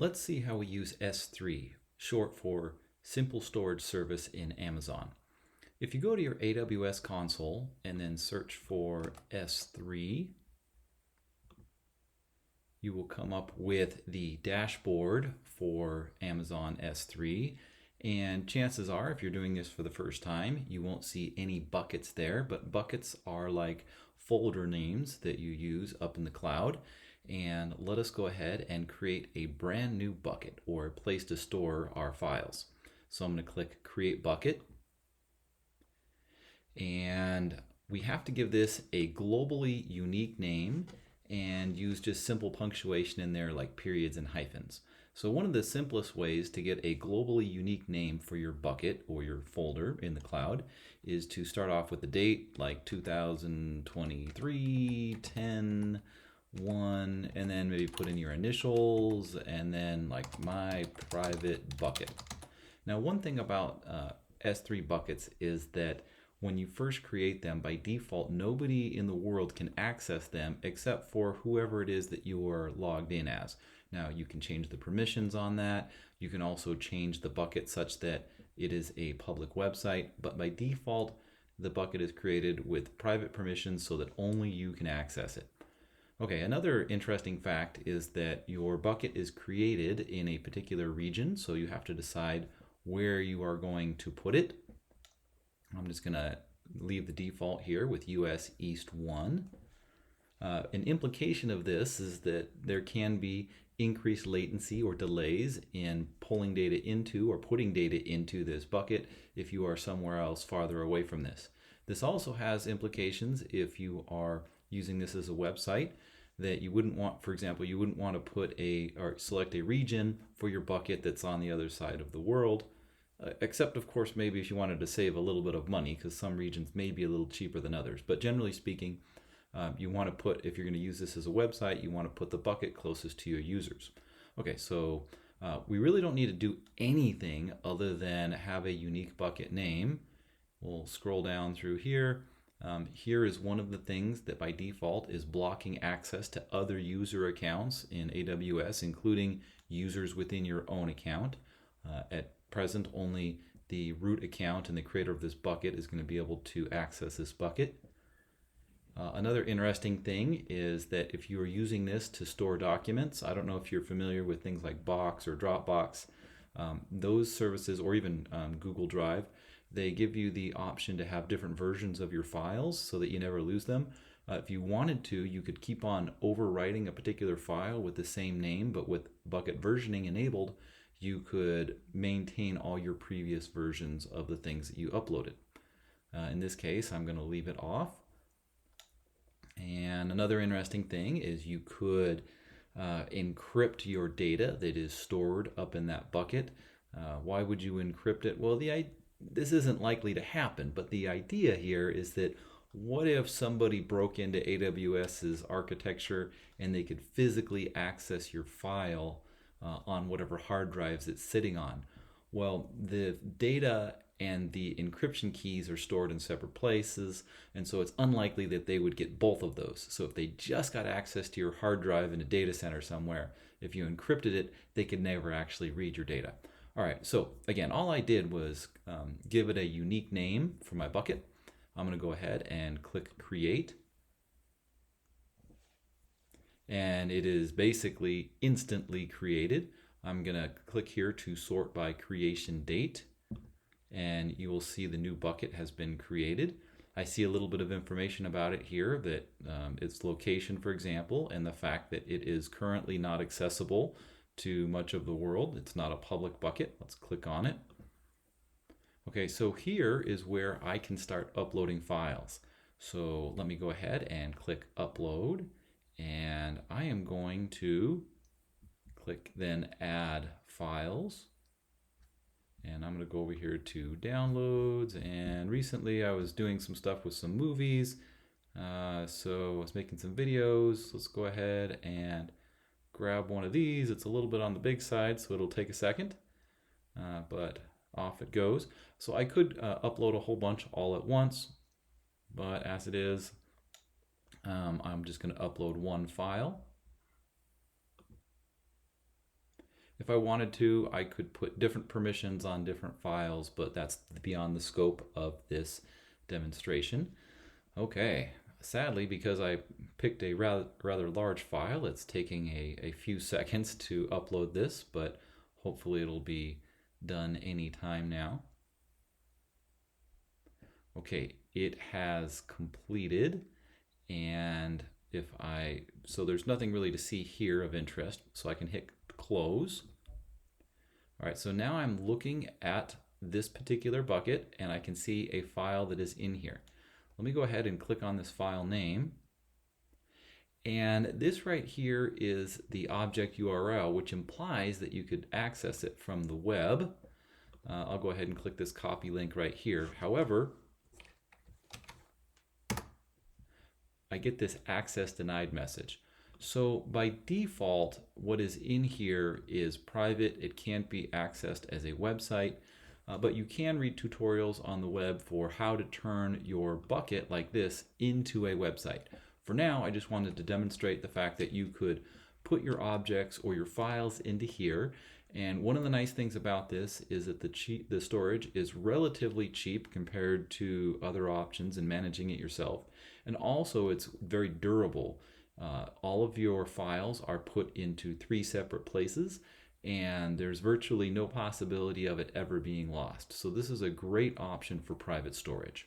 Let's see how we use S3, short for Simple Storage Service in Amazon. If you go to your AWS console and then search for S3, you will come up with the dashboard for Amazon S3. And chances are, if you're doing this for the first time, you won't see any buckets there, but buckets are like folder names that you use up in the cloud. And let us go ahead and create a brand new bucket or a place to store our files. So I'm going to click Create Bucket. And we have to give this a globally unique name and use just simple punctuation in there like periods and hyphens. So one of the simplest ways to get a globally unique name for your bucket or your folder in the cloud is to start off with the date like 2023 10 1, and then maybe put in your initials and then like my private bucket. Now one thing about S3 buckets is that when you first create them, by default, nobody in the world can access them except for whoever it is that you are logged in as. Now, you can change the permissions on that. You can also change the bucket such that it is a public website, but by default, the bucket is created with private permissions so that only you can access it. Okay, another interesting fact is that your bucket is created in a particular region, so you have to decide where you are going to put it. I'm just going to leave the default here with US East 1. An implication of this is that there can be increased latency or delays in pulling data into or putting data into this bucket if you are somewhere else farther away from this. This also has implications if you are using this as a website that you wouldn't want, for example, you wouldn't want to put or select a region for your bucket that's on the other side of the world. Except, of course, maybe if you wanted to save a little bit of money, because some regions may be a little cheaper than others. But generally speaking, you want to put, if you're going to use this as a website, you want to put the bucket closest to your users. Okay, so we really don't need to do anything other than have a unique bucket name. We'll scroll down through here. Here is one of the things that by default is blocking access to other user accounts in AWS, including users within your own account. At present, only the root account and the creator of this bucket is going to be able to access this bucket. Another interesting thing is that if you are using this to store documents, I don't know if you're familiar with things like Box or Dropbox, those services, or even Google Drive, they give you the option to have different versions of your files so that you never lose them. If you wanted to, you could keep on overwriting a particular file with the same name, but with bucket versioning enabled, you could maintain all your previous versions of the things that you uploaded. In this case, I'm going to leave it off. And another interesting thing is you could encrypt your data that is stored up in that bucket. Why would you encrypt it? Well, this isn't likely to happen, but the idea here is that what if somebody broke into AWS's architecture and they could physically access your file on whatever hard drives it's sitting on? Well, the data and the encryption keys are stored in separate places, and so it's unlikely that they would get both of those. So if they just got access to your hard drive in a data center somewhere, if you encrypted it, they could never actually read your data. All right, so again, all I did was give it a unique name for my bucket. I'm going to go ahead and click Create. And it is basically instantly created. I'm going to click here to sort by creation date, and you will see the new bucket has been created. I see a little bit of information about it here, that its location, for example, and the fact that it is currently not accessible to much of the world. It's not a public bucket. Let's click on it. Okay, so here is where I can start uploading files. So let me go ahead and click Upload, and I am going to click then Add Files. And I'm going to go over here to Downloads, and recently I was doing some stuff with some movies, so I was making some videos. Let's go ahead and grab one of these. It's a little bit on the big side, so it'll take a second, but off it goes. So I could upload a whole bunch all at once, but as it is, I'm just going to upload one file. if I wanted to, I could put different permissions on different files, but that's beyond the scope of this demonstration. Okay, sadly, because I picked a rather large file, it's taking a few seconds to upload this, but hopefully it'll be done anytime now. Okay, it has completed, and so there's nothing really to see here of interest, so I can hit close. All right, so now I'm looking at this particular bucket and I can see a file that is in here. Let me go ahead and click on this file name. And this right here is the object URL, which implies that you could access it from the web. I'll go ahead and click this copy link right here. However, I get this access denied message. So by default, what is in here is private. It can't be accessed as a website, but you can read tutorials on the web for how to turn your bucket like this into a website. For now, I just wanted to demonstrate the fact that you could put your objects or your files into here. And one of the nice things about this is that the storage is relatively cheap compared to other options in managing it yourself. And also it's very durable. All of your files are put into 3 separate places, and there's virtually no possibility of it ever being lost. So this is a great option for private storage.